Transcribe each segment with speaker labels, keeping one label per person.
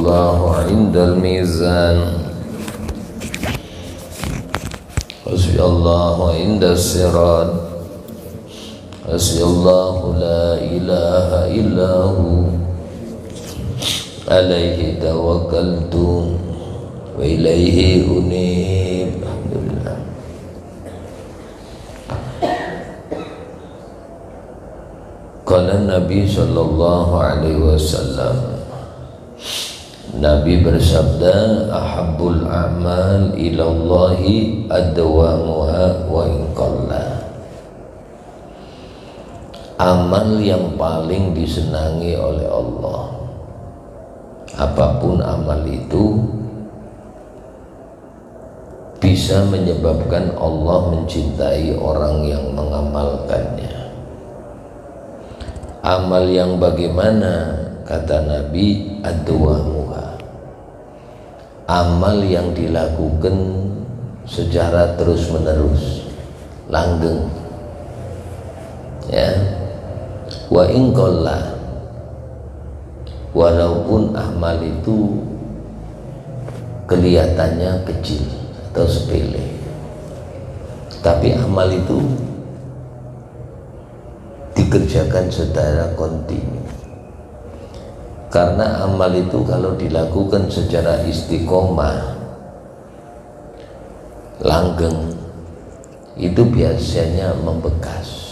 Speaker 1: الله عند الميزان حسبي الله عند الصراط حسبي الله لا إله إلا هو عليه توكلت وإليه أنيب. Alhamdulillah. Qala Nabi sallallahu alaihi wasallam, Nabi bersabda, ahabbul a'mal ilallahi adwamuha wa in qalla. Amal yang paling disenangi oleh Allah, apapun amal itu, bisa menyebabkan Allah mencintai orang yang mengamalkannya. Amal yang bagaimana? Kata Nabi, adwamuha, amal yang dilakukan secara terus menerus, langgeng, ya. Wa in qalla, walaupun amal itu kelihatannya kecil atau sepele, tapi amal itu dikerjakan secara kontinu. Karena amal itu kalau dilakukan secara istiqomah, langgeng, itu biasanya membekas.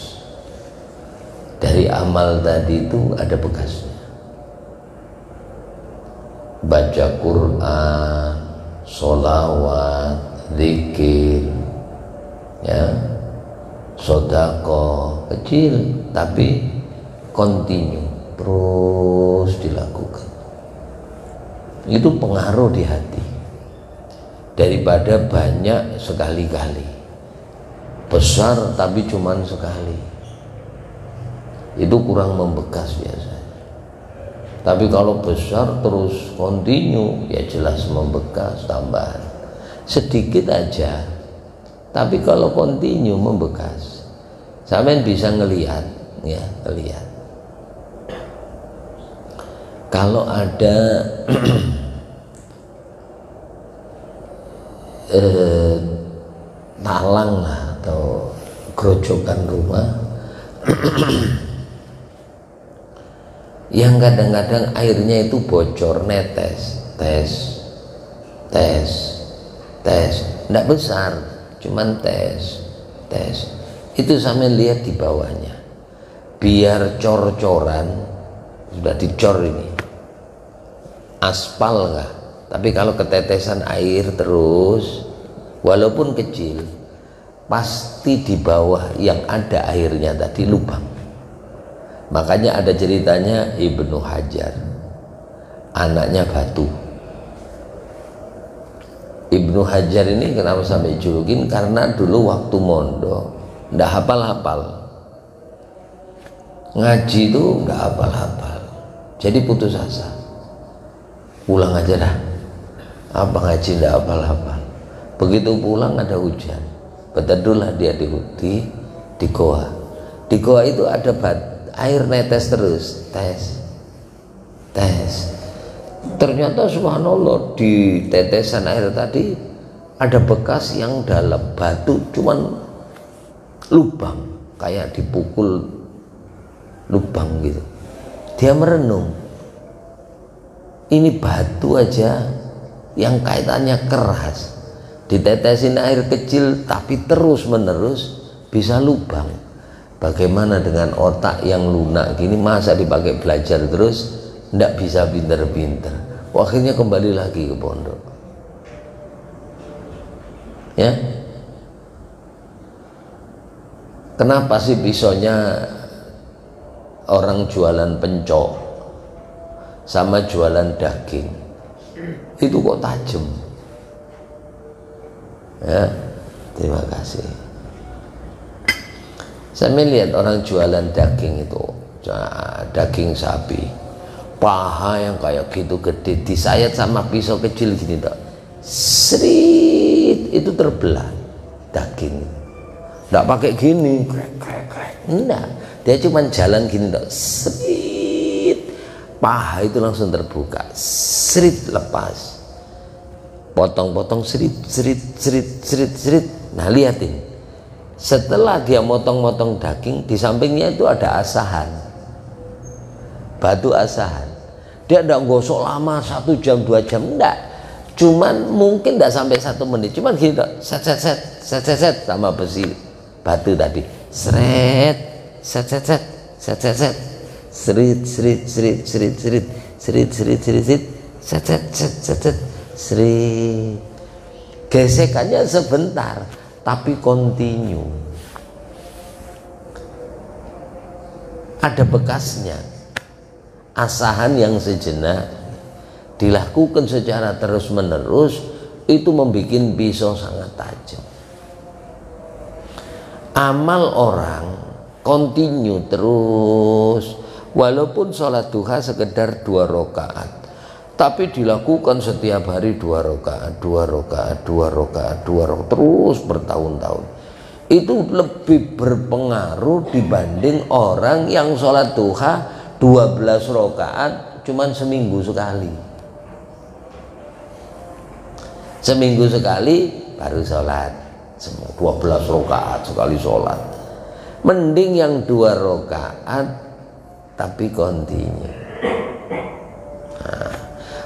Speaker 1: Dari amal tadi itu ada bekasnya. Baca Quran, sholawat, zikir, ya, sedekah kecil tapi kontinu, terus dilakukan. Itu pengaruh di hati daripada banyak sekali-kali, besar tapi cuman sekali. Itu kurang membekas biasanya. Tapi kalau besar terus kontinu, ya jelas membekas, tambahan sedikit aja. Tapi kalau kontinu membekas, sampean bisa ngelihat, ya, ngelihat. Kalau ada talang atau gerojokan rumah yang kadang-kadang airnya itu bocor, netes, tes, enggak besar, cuman tes. Itu sampai lihat di bawahnya, biar cor-coran, sudah dicor ini, aspal enggak, tapi kalau ketetesan air terus, walaupun kecil, pasti di bawah yang ada airnya tadi lubang. Makanya ada ceritanya Ibnu Hajar, anaknya batu. Ibnu Hajar ini kenapa sampai julukin? Karena dulu waktu mondok ndak hafal-hafal, ngaji itu nggak hafal-hafal, jadi putus asa, pulang aja dah, apa ngaji ndak hafal-hafal. Begitu pulang ada hujan, berteduhlah dia di goa. Di goa itu ada air netes terus, tes. Ternyata subhanallah di tetesan air tadi ada bekas yang dalam, batu cuman lubang, kayak dipukul lubang gitu. Dia merenung, ini batu aja yang kaitannya keras, ditetesin air kecil tapi terus menerus bisa lubang. Bagaimana dengan otak yang lunak gini, masa dipakai belajar terus ndak bisa pinter-pinter. Akhirnya kembali lagi ke pondok, ya. Kenapa sih pisaunya orang jualan pencok sama jualan daging itu kok tajam, ya? Terima kasih. Saya lihat orang jualan daging itu, daging sapi, paha yang kayak gitu gede, disayat sama pisau kecil gini tak, srit, itu terbelah daging. Nggak pakai gini, krek. Enggak, dia cuma jalan gini tak, srit, paha itu langsung terbuka, serit lepas, potong-potong serit. Nah lihatin, setelah dia motong-motong daging, di sampingnya itu ada asahan, batu asahan. Dia tidak gosok lama 1 jam 2 jam, enggak, cuman mungkin tidak sampai 1 menit, cuman gitu, set sama besi batu tadi, seret, set, serit, serit, gesekannya sebentar tapi kontinu, ada bekasnya. Asahan yang sejenak dilakukan secara terus menerus itu membuat pisau sangat tajam. Amal orang kontinu terus, walaupun sholat duha sekedar 2 rakaat, tapi dilakukan setiap hari 2 rakaat terus bertahun-tahun, itu lebih berpengaruh dibanding orang yang sholat duha 12 rakaat cuman seminggu sekali baru sholat, 12 rakaat sekali sholat. Mending yang 2 rakaat tapi kontinu. Nah,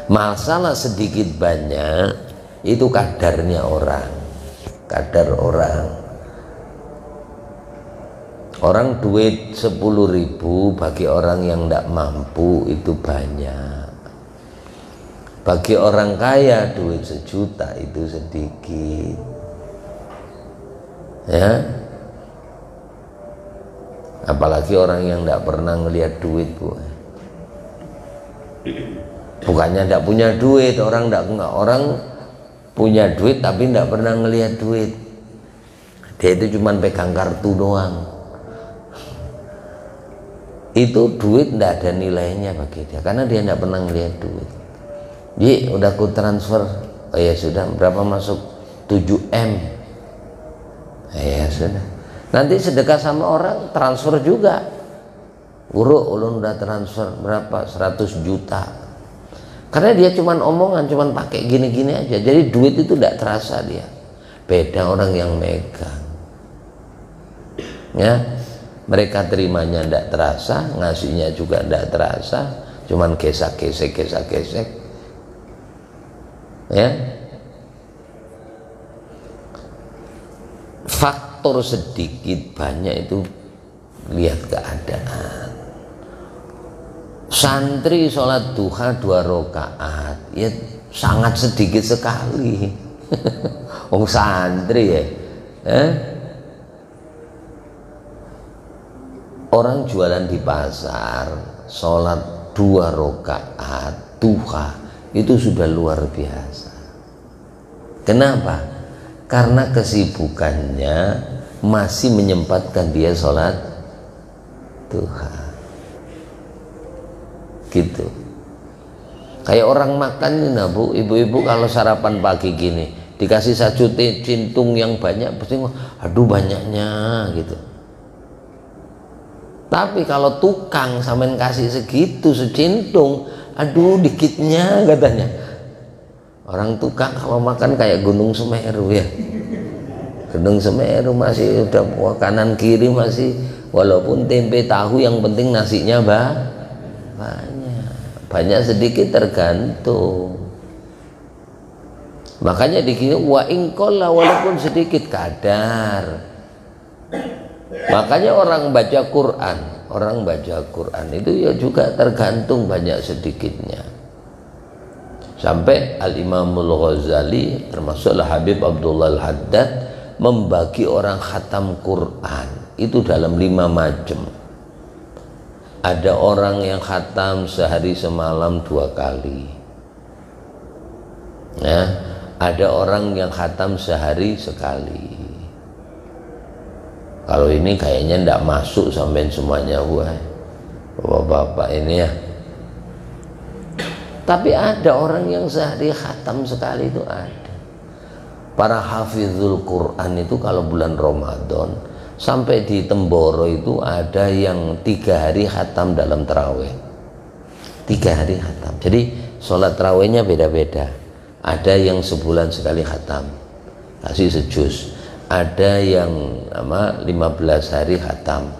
Speaker 1: masalah sedikit banyak itu kadarnya orang, kadar orang duit 10.000 bagi orang yang tidak mampu itu banyak, bagi orang kaya duit 1 juta itu sedikit, ya. Apalagi orang yang tidak pernah ngelihat duit, Bu. Bukannya tidak punya duit, orang punya duit tapi tidak pernah ngelihat duit. Dia itu cuma pegang kartu doang. Itu duit tidak ada nilainya bagi dia karena dia tidak pernah ngelihat duit. Ji, udah ku transfer. Oh ya sudah, berapa masuk? 7M. Ya sudah. Nanti sedekah sama orang transfer juga. Guru, ulun udah transfer berapa? 100 juta. Karena dia cuman omongan, cuman pakai gini-gini aja. Jadi duit itu tidak terasa dia. Beda orang yang megang. Ya, mereka terimanya tidak terasa, ngasihnya juga tidak terasa, cuman gesek. Ya. Faktor sedikit banyak itu lihat keadaan. Santri sholat duha 2 rakaat ya sangat sedikit sekali. Wong santri ya, orang jualan di pasar sholat 2 rakaat duha itu sudah luar biasa. Kenapa? Karena kesibukannya masih menyempatkan dia sholat duha, gitu. Kayak orang makan nih, nah Bu, ibu-ibu kalau sarapan pagi gini dikasih satu cintung yang banyak, pasti aduh banyaknya gitu. Tapi kalau tukang sampean kasih segitu secintung, aduh dikitnya katanya. Orang tukang kalau makan kayak Gunung Semeru ya. Gunung Semeru masih udah kanan kiri masih, walaupun tempe tahu yang penting nasinya banyak sedikit tergantung. Makanya dikira wa ingkola, walaupun sedikit kadar. Makanya orang baca Quran itu ya juga tergantung banyak sedikitnya. Sampai Al-Imamul Ghazali termasuk Habib Abdullah Al-Haddad membagi orang khatam Quran itu dalam 5 macam. Ada orang yang khatam sehari semalam 2 kali, ya. Ada orang yang khatam sehari sekali. Kalau ini kayaknya tidak masuk sampai semuanya, bapak-bapak ini ya. Tapi ada orang yang sehari khatam sekali, itu ada. Para hafizul Quran itu kalau bulan Ramadan sampai di Temboro itu ada yang 3 hari khatam dalam tarawih. 3 hari khatam. Jadi sholat tarawihnya beda-beda. Ada yang sebulan sekali khatam, kasih sejuz. Ada yang 15 hari khatam,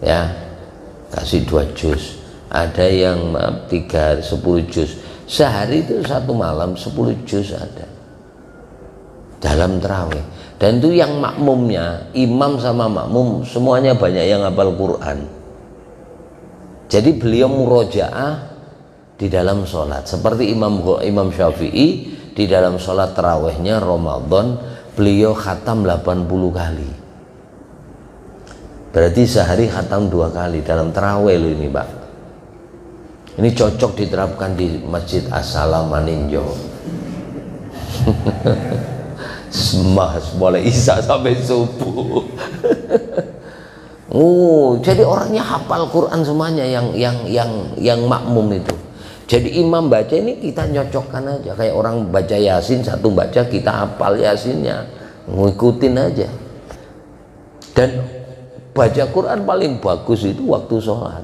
Speaker 1: ya, kasih 2 juz. Ada yang 3 hari 10 juz. Sehari itu 1 malam 10 juz ada dalam tarawih. Dan itu yang makmumnya, imam sama makmum semuanya banyak yang hafal Quran. Jadi beliau murojaah di dalam sholat seperti Imam Syafi'i di dalam sholat tarawihnya Ramadan beliau khatam 80 kali. Berarti sehari khatam 2 kali dalam tarawih loh ini, Pak. Ini cocok diterapkan di Masjid As-Salam Maninjo. Mulai isya sampai subuh. Jadi orangnya hafal Quran semuanya yang makmum itu. Jadi imam baca ini kita nyocokkan aja, kayak orang baca Yasin, satu baca kita hafal Yasinnya, ngikutin aja. Dan baca Quran paling bagus itu waktu sholat.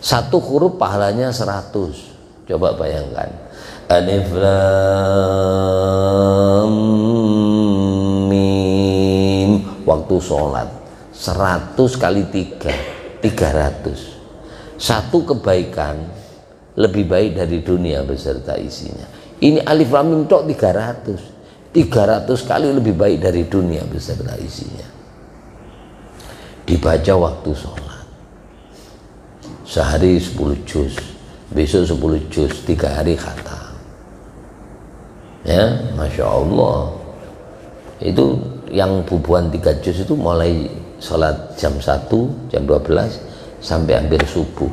Speaker 1: 1 huruf pahalanya 100. Coba bayangkan. Alif Lam Mim waktu sholat 100 kali 3 300. 1 kebaikan lebih baik dari dunia beserta isinya. Ini Alif Lam Mim tok 300 kali lebih baik dari dunia beserta isinya. Dibaca waktu sholat sehari 10 juz, besok 10 juz, 3 hari khatam. Ya, Masya Allah. Itu yang bubuhan 3 juz itu mulai sholat jam 1, jam 12 sampai hampir subuh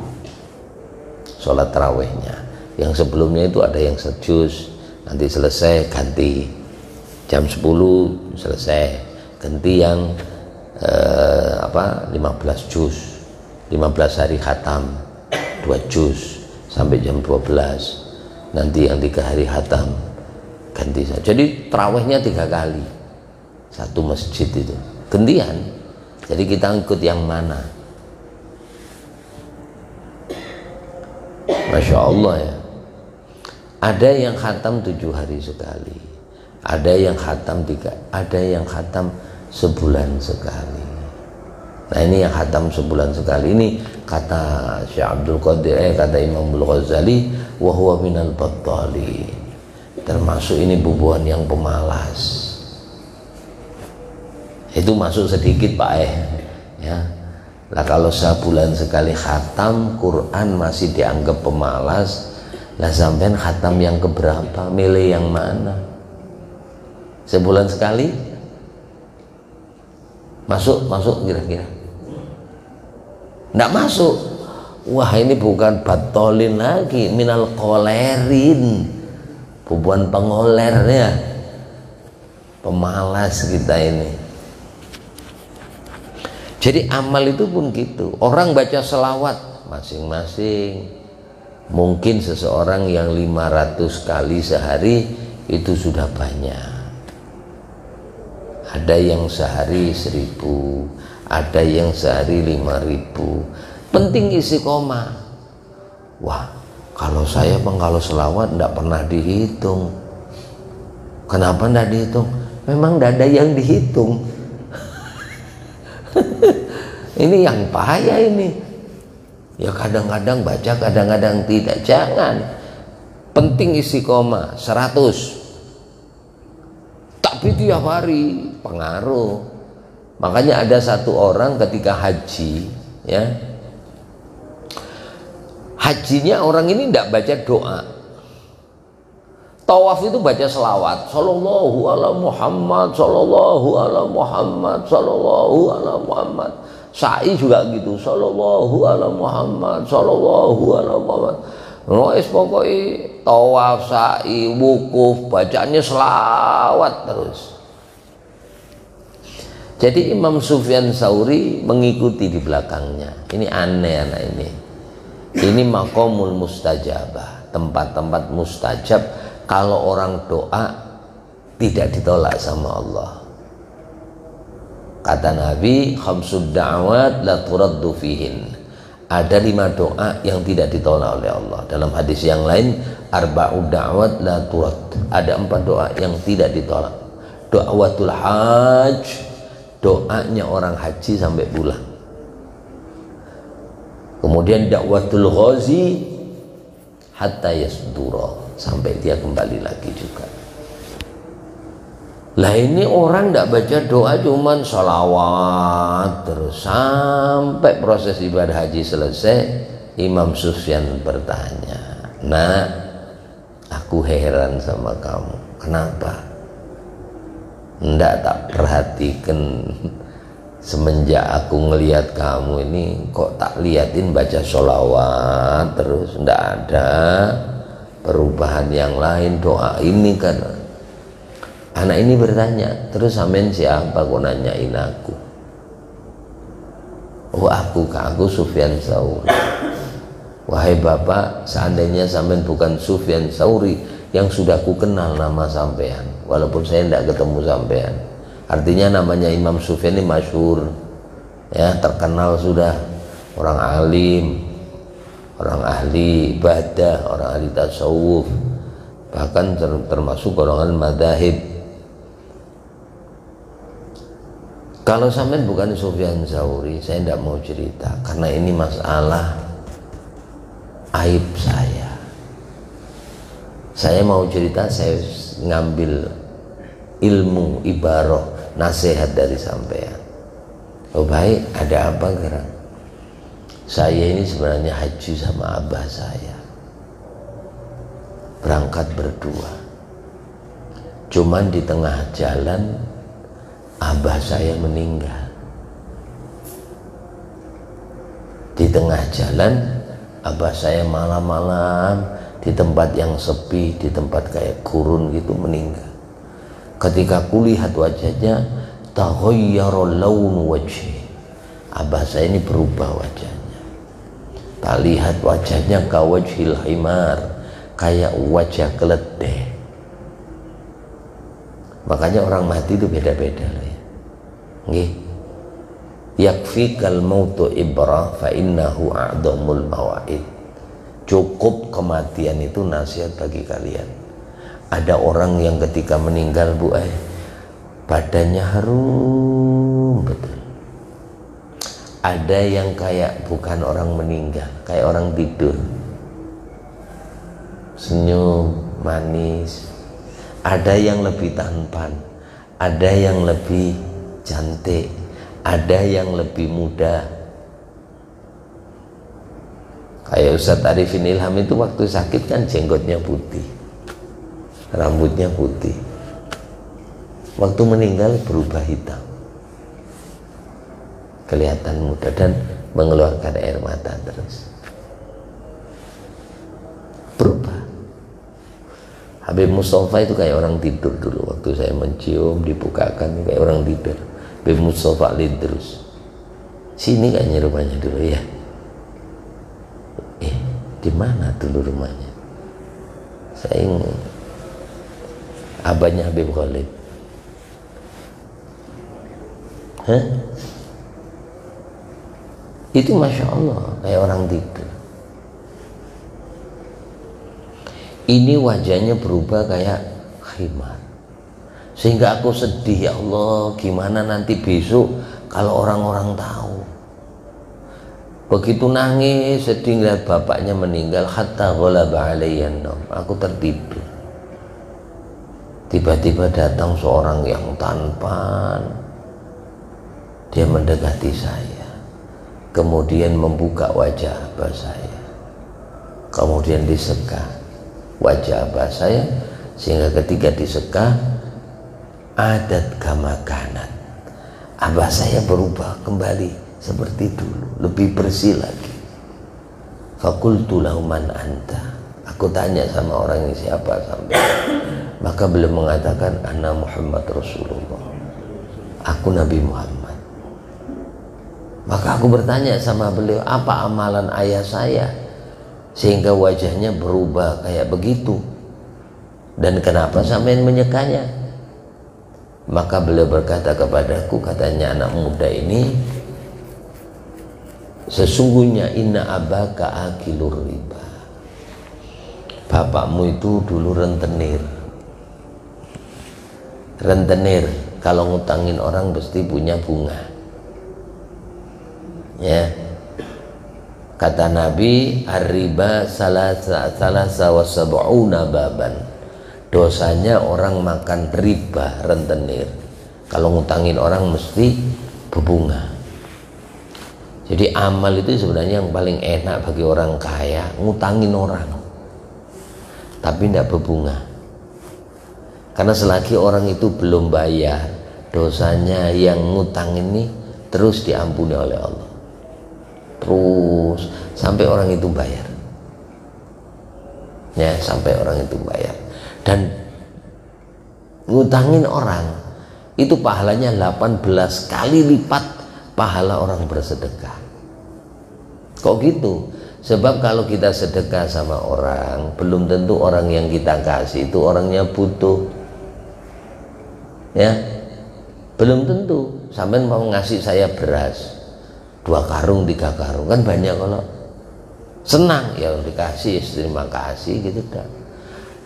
Speaker 1: sholat tarawihnya. Yang sebelumnya itu ada yang sejuz, nanti selesai ganti jam 10 selesai, ganti yang 15 juz, 15 hari khatam 2 juz sampai jam 12, nanti yang 3 hari khatam ganti saja. Jadi tarawihnya 3 kali satu masjid itu gantian. Jadi kita ikut yang mana. Masya Allah ya. Ada yang khatam 7 hari sekali, ada yang khatam 3, ada yang khatam sebulan sekali. Nah ini yang khatam sebulan sekali ini kata Syekh Abdul Qadir, kata Imam Al-Ghazali, wa huwa minal battalin, termasuk ini bubuhan yang pemalas. Itu masuk sedikit Pak ya. Lah kalau sebulan sekali khatam Quran masih dianggap pemalas, lah sampean khatam yang keberapa, milih yang mana? Sebulan sekali masuk kira-kira? Nggak masuk. Wah ini bukan batolin lagi, minal kolerin, bubuhan pengolernya, pemalas kita ini. Jadi amal itu pun gitu. Orang baca selawat masing-masing. Mungkin seseorang yang 500 kali sehari itu sudah banyak. Ada yang sehari 1000, ada yang sehari 5000. Penting istiqomah. Wah, kalau saya kalau selawat enggak pernah dihitung. Kenapa enggak dihitung? Memang enggak ada yang dihitung. Ini yang bahaya ini. Ya kadang-kadang baca, kadang-kadang tidak. Jangan. Penting istiqomah 100. Tapi tiap hari pengaruh. Makanya ada satu orang ketika haji, ya, hajinya orang ini tidak baca doa. Tawaf itu baca selawat, sallallahu ala Muhammad, sallallahu ala Muhammad, sallallahu ala Muhammad. Sa'i juga gitu, sallallahu ala Muhammad, sallallahu ala Muhammad. Nois pokoknya tawaf, sa'i, wukuf, bacanya selawat terus. Jadi Imam Sufyan Tsauri mengikuti di belakangnya. Ini aneh anak ini. Ini maqamul mustajabah, tempat-tempat mustajab. Kalau orang doa tidak ditolak sama Allah. Kata Nabi, khamsud da'awat la turaddu fihin. Ada 5 doa yang tidak ditolak oleh Allah. Dalam hadis yang lain, arba'u da'wat la turad. Ada 4 doa yang tidak ditolak. Doawatul hajj, doanya orang haji sampai pulang. Kemudian dakwatul ghazi hatta yasdura, sampai dia kembali lagi juga. Lah ini orang tidak baca doa, cuman sholawat terus sampai proses ibadah haji selesai. Imam Sufyan bertanya, "Nak, aku heran sama kamu, kenapa? Ndak tak perhatikan semenjak aku ngelihat kamu ini, kok tak liatin baca sholawat terus, ndak ada perubahan yang lain, doa ini kan." Anak ini bertanya, "Terus sampean siapa kok nanyain aku?" "Oh, aku Sufyan Tsauri." "Wahai bapak, seandainya sampean bukan Sufyan Tsauri yang sudah ku kenal nama sampean, walaupun saya tidak ketemu sampean." Artinya namanya Imam Sufyan ini masyhur, ya, terkenal sudah, orang alim, orang ahli ibadah, orang ahli tasawuf, bahkan termasuk golongan madzhab. Kalau sampean bukan Sufyan Tsauri, saya tidak mau cerita, karena ini masalah aib saya. Saya mau cerita, saya ngambil ilmu, ibarah, nasihat dari sampean. "Oh baik, ada apa gerak?" "Saya ini sebenarnya haji sama abah saya, berangkat berdua. Cuman di tengah jalan abah saya meninggal. Di tengah jalan abah saya malam-malam di tempat yang sepi, di tempat kayak gurun gitu meninggal. Ketika kulihat wajahnya, taghayyara laun wajhi, abah saya ini berubah wajahnya. Tak lihat wajahnya kawajhil himar, kayak wajah keledai." Makanya orang mati itu beda-beda loh ya. Nggih. Yakfikal mautu ibrah fa innahu a'dhamul mawaid. Cukup kematian itu nasihat bagi kalian. Ada orang yang ketika meninggal, Bu, badannya harum betul. Ada yang kayak bukan orang meninggal, kayak orang tidur, senyum manis. Ada yang lebih tampan, ada yang lebih cantik, ada yang lebih muda. Kayak Ustadz Arifin Ilham itu waktu sakit kan jenggotnya putih, rambutnya putih. Waktu meninggal berubah hitam, kelihatan muda dan mengeluarkan air mata terus. Berubah. Habib Mustafa itu kayak orang tidur dulu. Waktu saya mencium, dibukakan kayak orang tidur. Habib Mustafa Lidrus. Sini kayaknya rumahnya dulu ya. Di mana dulu rumahnya? Saya ingin abahnya Habib Khalid. Hah? Itu Masya Allah kayak orang tidur. Ini wajahnya berubah kayak khimar, sehingga aku sedih, ya Allah, gimana nanti besok kalau orang-orang tahu. Begitu nangis sedih lihat bapaknya meninggal, hatta ghalaba alayya an-naum, aku tertidur. Tiba-tiba datang seorang yang tampan, dia mendekati saya, kemudian membuka wajah abah saya, kemudian diseka wajah abah saya, sehingga ketika diseka adat kamakanan, abah saya berubah kembali seperti dulu, lebih bersih lagi. Fakultu lahu man anta, aku tanya sama orang ini, siapa sampai? Maka beliau mengatakan, ana Muhammad Rasulullah, aku Nabi Muhammad. Maka aku bertanya sama beliau, apa amalan ayah saya sehingga wajahnya berubah kayak begitu, dan kenapa sampean menyekanya? Maka beliau berkata kepadaku, katanya, anak muda ini sesungguhnya inna abaka akilur riba, bapakmu itu dulu rentenir. Rentenir kalau ngutangin orang mesti punya bunga, ya. Kata Nabi, ar-riba salasa wa sab'una baban. Dosanya orang makan riba, rentenir. Kalau ngutangin orang mesti berbunga. Jadi amal itu sebenarnya yang paling enak bagi orang kaya, ngutangin orang, tapi tidak berbunga. Karena selagi orang itu belum bayar, dosanya yang ngutang ini terus diampuni oleh Allah. Terus sampai orang itu bayar, ya, sampai orang itu bayar. Dan ngutangin orang itu pahalanya 18 kali lipat pahala orang bersedekah. Kok gitu? Sebab kalau kita sedekah sama orang, belum tentu orang yang kita kasih itu orangnya butuh, ya, belum tentu. Sampai mau ngasih saya beras 2 karung 3 karung kan banyak, kalau senang ya dikasih, terima kasih gitu dah.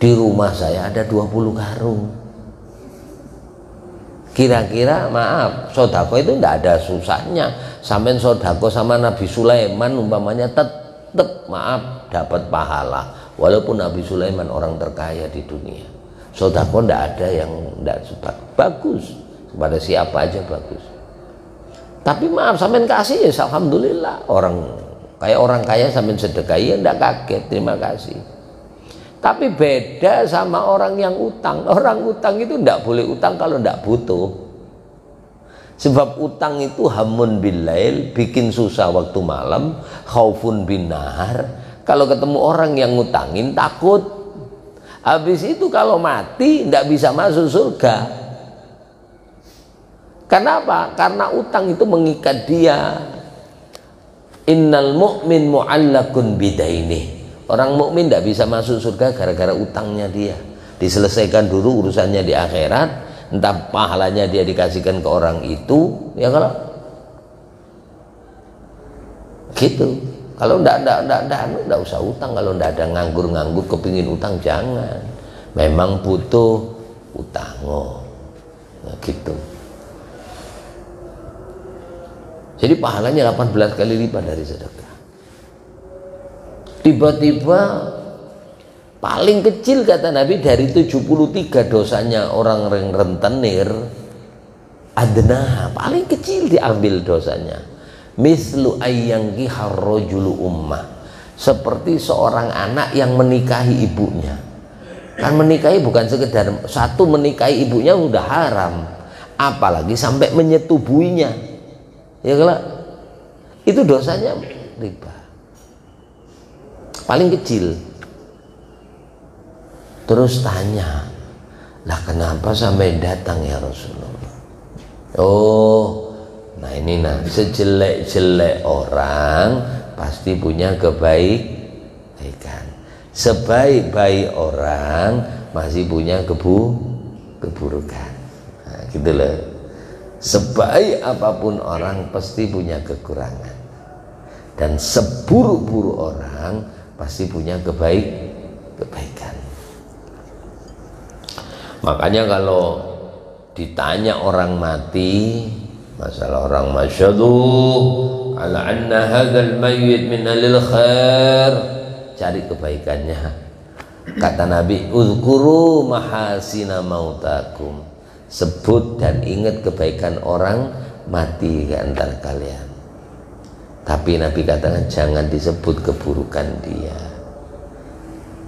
Speaker 1: Di rumah saya ada 20 karung. Kira-kira maaf, sodako itu tidak ada susahnya. Sampai sodako sama Nabi Sulaiman umpamanya tetap maaf dapat pahala, walaupun Nabi Sulaiman orang terkaya di dunia. Sodako tidak ada yang tidak bagus, kepada siapa aja bagus. Tapi maaf, sampean kasih ya alhamdulillah. Orang kaya sampean sedekah ya ndak kaget, terima kasih. Tapi beda sama orang yang utang. Orang utang itu ndak boleh utang kalau ndak butuh. Sebab utang itu hamun billail, bikin susah waktu malam, khaufun bin nahar. Kalau ketemu orang yang ngutangin takut. Habis itu kalau mati ndak bisa masuk surga. Kenapa? Karena utang itu mengikat dia. Innal mu'min mu'allakun bidaini. Orang mukmin tidak bisa masuk surga gara-gara utangnya dia. Diselesaikan dulu urusannya di akhirat, entah pahalanya dia dikasihkan ke orang itu, ya kalau gitu. Kalau enggak usah utang. Kalau enggak ada nganggur-nganggur kepingin utang, jangan. Memang butuh utang, nah, gitu. Jadi pahalanya 18 kali lipat dari sedekah. Tiba-tiba paling kecil kata Nabi dari 73 dosanya orang yang rentenir, adna paling kecil diambil dosanya. Mislu ayyangki harrojulu ummah, seperti seorang anak yang menikahi ibunya. Kan menikahi bukan sekedar satu, menikahi ibunya udah haram, apalagi sampai menyetubuinya. Ya kalau itu dosanya riba paling kecil. Terus tanya, lah kenapa sampai datang ya Rasulullah? Oh, nah ini sejelek-jelek orang pasti punya kebaikan. Sebaik-baik orang masih punya keburukan. Nah, gitu loh. Sebaik apapun orang pasti punya kekurangan, dan seburuk-buruk orang pasti punya kebaikan. Makanya kalau ditanya orang mati, masalah orang masyadu ala anna hadzal mayyit min alil khair, cari kebaikannya. Kata Nabi, uzkuru mahasina mautakum, sebut dan ingat kebaikan orang mati ke antara kalian. Tapi Nabi katakan jangan disebut keburukan dia.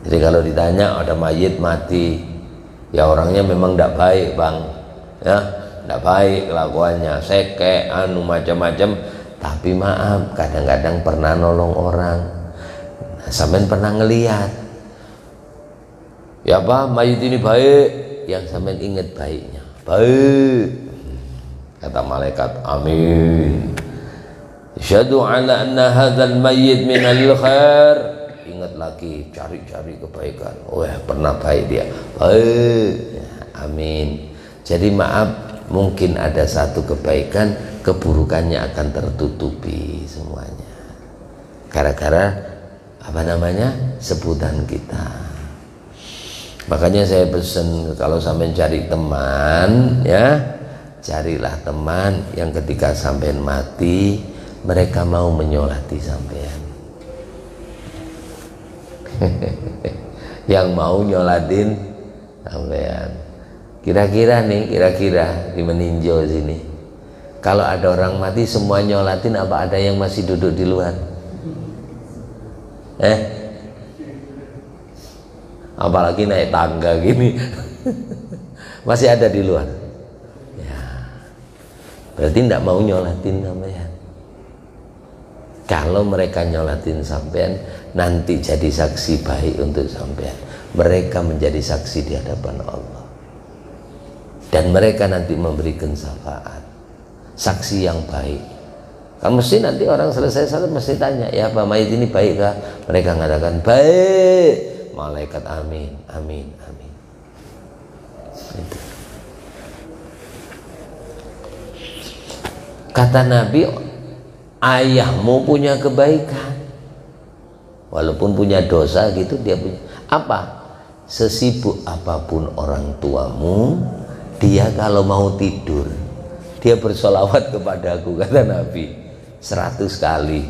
Speaker 1: Jadi kalau ditanya ada mayit mati, ya orangnya memang tidak baik bang, ya tidak baik kelakuannya, sekek, macam-macam. Tapi maaf, kadang-kadang pernah nolong orang. Nah, sampean pernah ngelihat, ya pak mayit ini baik, yang sampean ingat baiknya. Baik, kata malaikat, amin. Syahadu ala anna hadzal mayyit minal khair. Ingat lagi, cari-cari kebaikan. Wah, pernah baik dia. Baik, amin. Jadi maaf, mungkin ada satu kebaikan, keburukannya akan tertutupi semuanya. gara-gara apa namanya, sebutan kita. Makanya saya pesen kalau sampai cari teman ya, carilah teman yang ketika sampai mati mereka mau menyolati sampean. Yang mau nyolatin sampean. Kira-kira nih, kira-kira di Meninjau sini, kalau ada orang mati semua nyolatin, apa ada yang masih duduk di luar? Apalagi naik tangga gini. Masih ada di luar ya, berarti tidak mau nyolatin sampean. Kalau mereka nyolatin sampean, nanti jadi saksi baik untuk sampean. Mereka menjadi saksi di hadapan Allah, dan mereka nanti memberikan syafaat, saksi yang baik. Kan mesti nanti orang selesai salat mesti tanya, ya Pak, mayit ini baik kah? Mereka mengatakan baik. Malaikat amin, amin, amin. Itu. Kata Nabi, ayahmu punya kebaikan, walaupun punya dosa gitu, dia punya apa? Sesibuk apapun orang tuamu, dia kalau mau tidur dia bersolawat kepadaku, kata Nabi, 100 kali.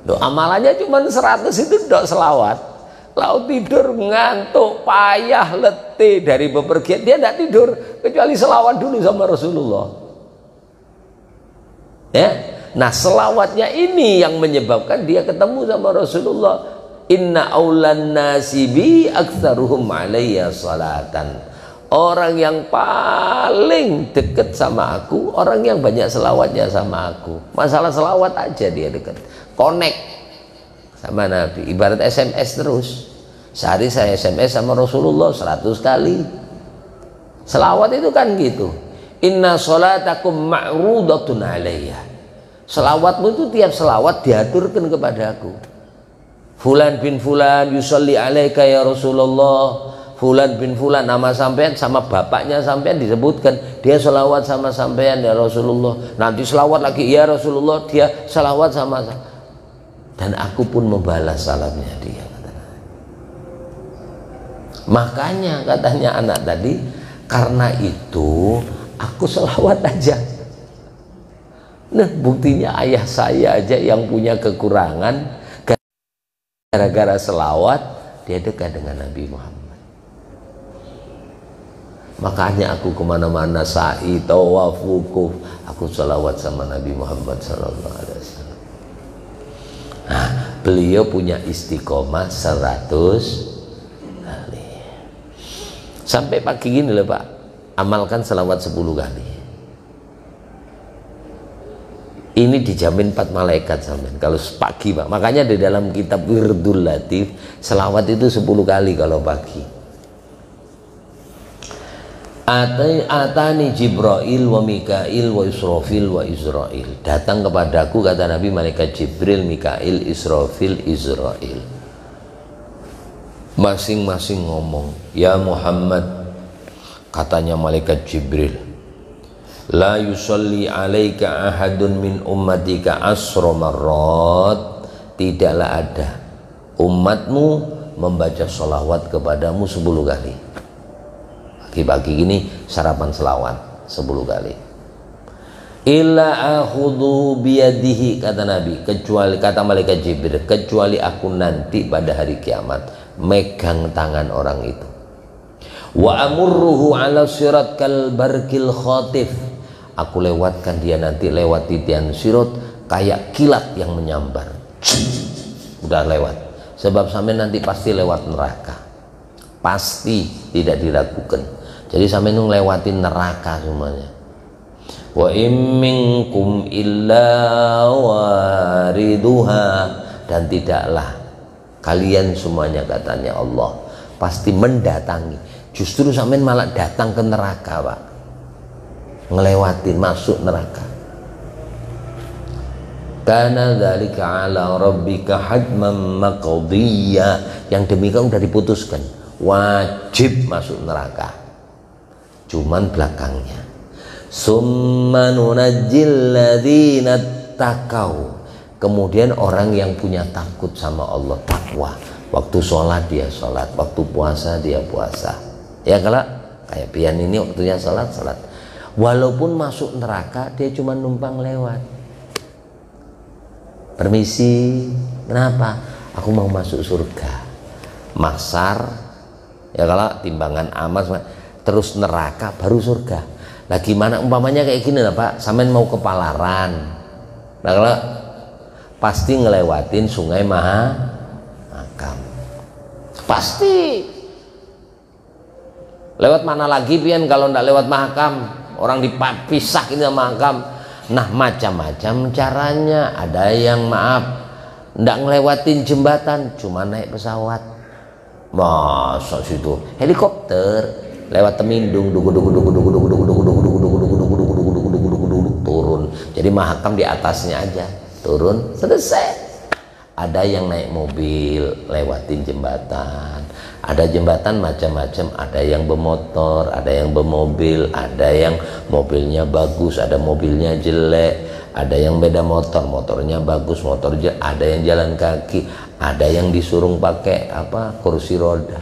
Speaker 1: Loh, amalannya cuma 100 itu tidak selawat. Lalu tidur ngantuk, payah, letih dari bepergian, dia tidak tidur kecuali selawat dulu sama Rasulullah. Ya, nah selawatnya ini yang menyebabkan dia ketemu sama Rasulullah. Inna aulan nasibi aktsaruhum alayya salatan. Orang yang paling dekat sama aku, orang yang banyak selawatnya sama aku. Masalah selawat aja dia dekat, connect sama Nabi, ibarat SMS terus. Sehari saya SMS sama Rasulullah 100 kali. Selawat itu kan gitu. Inna sholatakum ma'rudatun alayya. Selawatmu itu tiap selawat diaturkan kepadaku. Fulan bin Fulan yusalli alaika ya Rasulullah. Fulan bin Fulan, nama sampean sama bapaknya sampean disebutkan, dia selawat sama sampean ya Rasulullah. Nanti selawat lagi ya Rasulullah, dia selawat sama saya. Dan aku pun membalas salamnya dia. Makanya katanya anak tadi, karena itu aku selawat aja. Nah, buktinya ayah saya aja yang punya kekurangan, gara-gara selawat dia dekat dengan Nabi Muhammad. Makanya aku kemana-mana sa'i, tawaf, wukuf, aku selawat sama Nabi Muhammad SAW. Nah, beliau punya istiqomah 100 kali. Sampai pagi gini loh Pak, amalkan selawat 10 kali. Ini dijamin 4 malaikat sampai kalau pagi Pak. Makanya di dalam kitab Wirdul Latif, selawat itu 10 kali kalau pagi. Atani Jibril wa Mikail wa Israfil wa Israil. Datang kepadaku, kata Nabi, malaikat Jibril, Mikail, Israfil, Israil. Masing-masing ngomong, ya Muhammad, katanya malaikat Jibril, la yusalli alaika ahadun min ummatika asra marrat. Tidaklah ada umatmu membaca sholawat kepadamu 10 kali. Pagi-pagi gini sarapan selawat 10 kali. Illa akhudhu biyadihi, kata Nabi, kecuali, kata malaikat Jibril, kecuali aku nanti pada hari kiamat megang tangan orang itu. Wa amurruhu ala sirat kal barkil khatif. Aku lewatkan dia nanti lewat titian sirat kayak kilat yang menyambar. Udah lewat. Sebab sampai nanti pasti lewat neraka. Pasti, tidak diragukan. Jadi sampai ngelewatin neraka semuanya. Wa in minkum illa wariduha, dan tidaklah kalian semuanya, katanya Allah, pasti mendatangi. Justru sampai malah datang ke neraka Pak, ngelewatin, masuk neraka. Kana dzalika ala rabbika hatman maqdiyya, yang demikian sudah diputuskan, wajib masuk neraka. Cuman belakangnya, summa nunajjil ladzina taqau, Kemudian orang yang punya takut sama Allah, takwa, waktu sholat dia sholat, waktu puasa dia puasa. Ya kalau kayak pian ini waktunya sholat, walaupun masuk neraka dia cuma numpang lewat. Permisi, kenapa? Aku mau masuk surga. Maksar, ya kalau timbangan amal terus neraka baru surga. Nah gimana umpamanya kayak gini lah Pak, sampean mau ke Palaran, nah kalau pasti ngelewatin Sungai Mahakam, pasti. Lewat mana lagi pian kalau ndak lewat Mahakam? Orang dipisah ini sama Mahakam. Nah macam-macam caranya. Ada yang maaf ndak ngelewatin jembatan, cuma naik pesawat. Masa situ helikopter lewat Temindung, turun. Jadi Mahakam di atasnya aja, turun, selesai. Ada yang naik mobil lewatin jembatan. Ada jembatan macam-macam, ada yang bermotor, ada yang bermobil, ada yang mobilnya bagus, ada mobilnya jelek, ada yang beda motor, motornya bagus, motor jelek, ada yang jalan kaki, ada yang disuruh pakai apa kursi roda.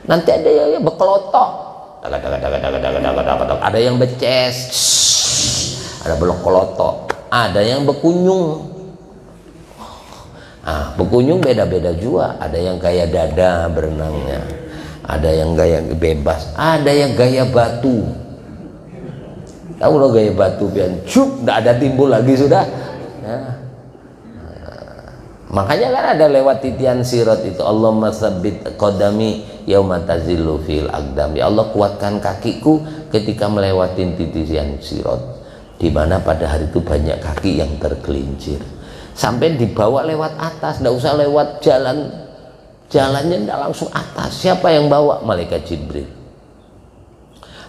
Speaker 1: Nanti ada yang berkelotok, ada yang beces, ada belok kelotok, ada yang berkunyung. Berkunjung beda-beda juga. Ada yang gaya dada berenangnya, ada yang gaya bebas, ada yang gaya batu. Tahu lo gaya batu pian, cuk, tidak ada timbul lagi sudah. Makanya kan ada lewat titian sirat itu, Allahumma tsabbit qadami yauma tazillu fil aqdam. Ya Allah kuatkan kakiku ketika melewatin titian sirat, di mana pada hari itu banyak kaki yang tergelincir. Sampai dibawa lewat atas, tidak usah lewat jalannya tidak langsung atas. Siapa yang bawa? Malaikat Jibril.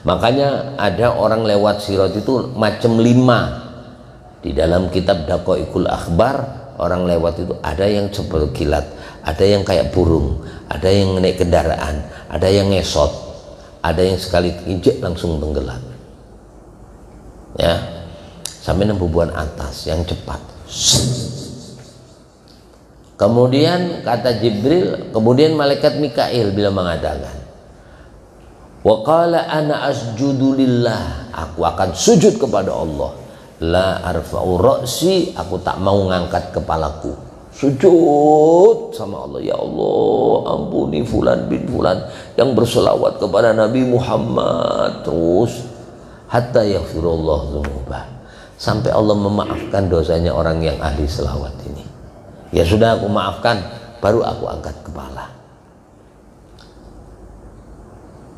Speaker 1: Makanya ada orang lewat sirat itu macam 5. Di dalam kitab Daqaiqul Akhbar, orang lewat itu ada yang seperti kilat, ada yang kayak burung, ada yang naik kendaraan, ada yang ngesot, ada yang sekali injek langsung tenggelam. Ya, sampai nembubuan atas yang cepat. Kemudian kata Jibril, kemudian malaikat Mikail bila mengatakan, wa qala ana asjudu lillah, aku akan sujud kepada Allah, la arfa'u ra'si, aku tak mau ngangkat kepalaku, sujud sama Allah. Ya Allah, ampuni fulan bin fulan yang berselawat kepada Nabi Muhammad, terus hatta yaghfirullah dzunubah, sampai Allah memaafkan dosanya orang yang ahli selawat ini. Ya sudah, aku maafkan, baru aku angkat kepala.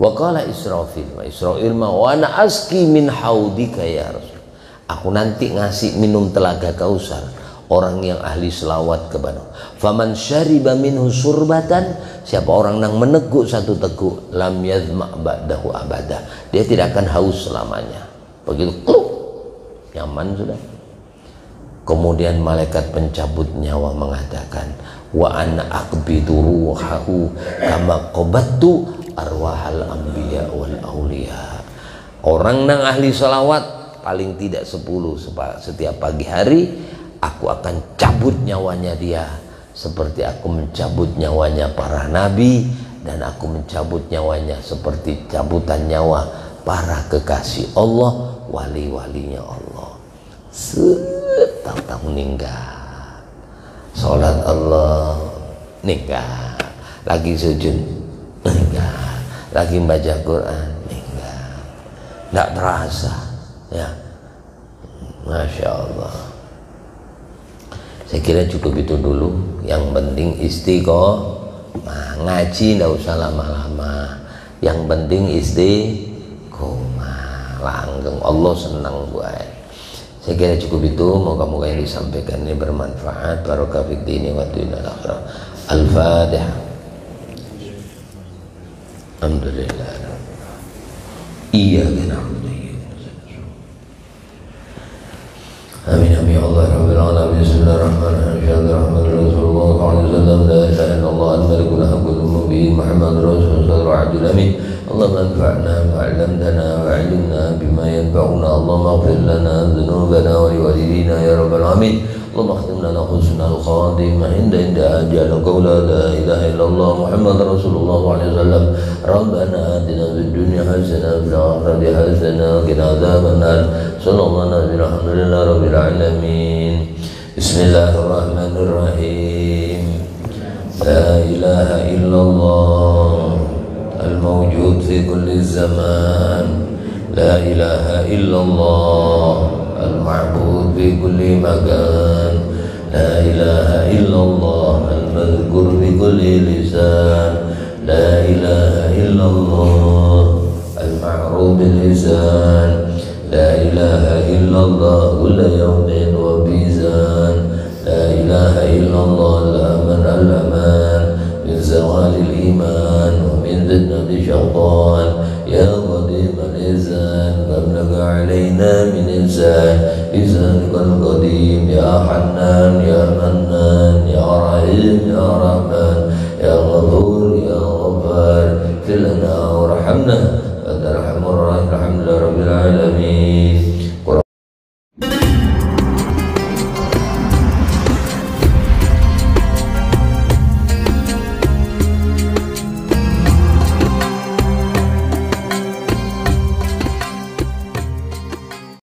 Speaker 1: Wa qala Israfil, Israfil ma wa ana aski min haudika ya Rasul, aku nanti ngasih minum telaga Kausar orang yang ahli selawat kepada. Faman syariba minhu surbatan, siapa orang yang meneguk satu teguk, lam yazma ba'dahu abada, dia tidak akan haus selamanya. Begitu kluk, nyaman sudah. Kemudian malaikat pencabut nyawa mengatakan, wa ana aqbidu ruhahu kama qabattu arwahal anbiya wal auliya. Orang nang ahli salawat paling tidak 10 setiap pagi hari, aku akan cabut nyawanya dia seperti aku mencabut nyawanya para nabi, dan aku mencabut nyawanya seperti cabutan nyawa para kekasih Allah, wali-walinya Allah. Tahu-tahu meninggal, sholat Allah meninggal, lagi sujud meninggal, lagi baca Quran meninggal, tidak terasa ya. Masya Allah. Saya kira cukup itu dulu. Yang penting istiqomah, ngaji tidak usah lama-lama, yang penting istiqomah, langgeng, Allah senang buat. Saya kira cukup itu. Moga-moga yang disampaikan ini bermanfaat. Barokah fid dini wa dunyal akhirah. Al-Fatihah. Alhamdulillah. Iyyaka na'budu wa iyyaka nasta'in. Amin amin ya Allah rabbil alamin. Bismillahirrahmanirrahim. Bismillahirrahmanirrahim. Rasulullah sallallahu alaihi wasallam, la ilaha illallah al-malikul haqqul mubin, Muhammadur rasulullah al-abdul amin. اللهم انفعنا ما علمتنا وعلمنا بما ينفعنا اللهم اغفر لنا ذنوبنا ولوالدينا يا رب العالمين اللهم اختم لنا حسن الخاتمة عند أجل قول لا إله إلا الله محمد رسول الله عليه وسلم ربنا آتنا في الدنيا حسنة وفي الآخرة حسنة وقنا عذاب النار صلى الله عليه وسلم الحمد لله رب العالمين بسم الله الرحمن الرحيم لا إله إلا الله الموجود في كل الزمان لا إله إلا الله المعبود في كل مكان لا إله إلا الله المذكور بكل لسان لا إله إلا الله المعروف باللسان لا إله إلا الله كل يوم وبيزان لا إله إلا الله الأمن الأمان من زوال الإيمان ومن فتنة الشيطان يا قديم الإنسان مبلغ علينا من إنسان لسانك القديم يا حنان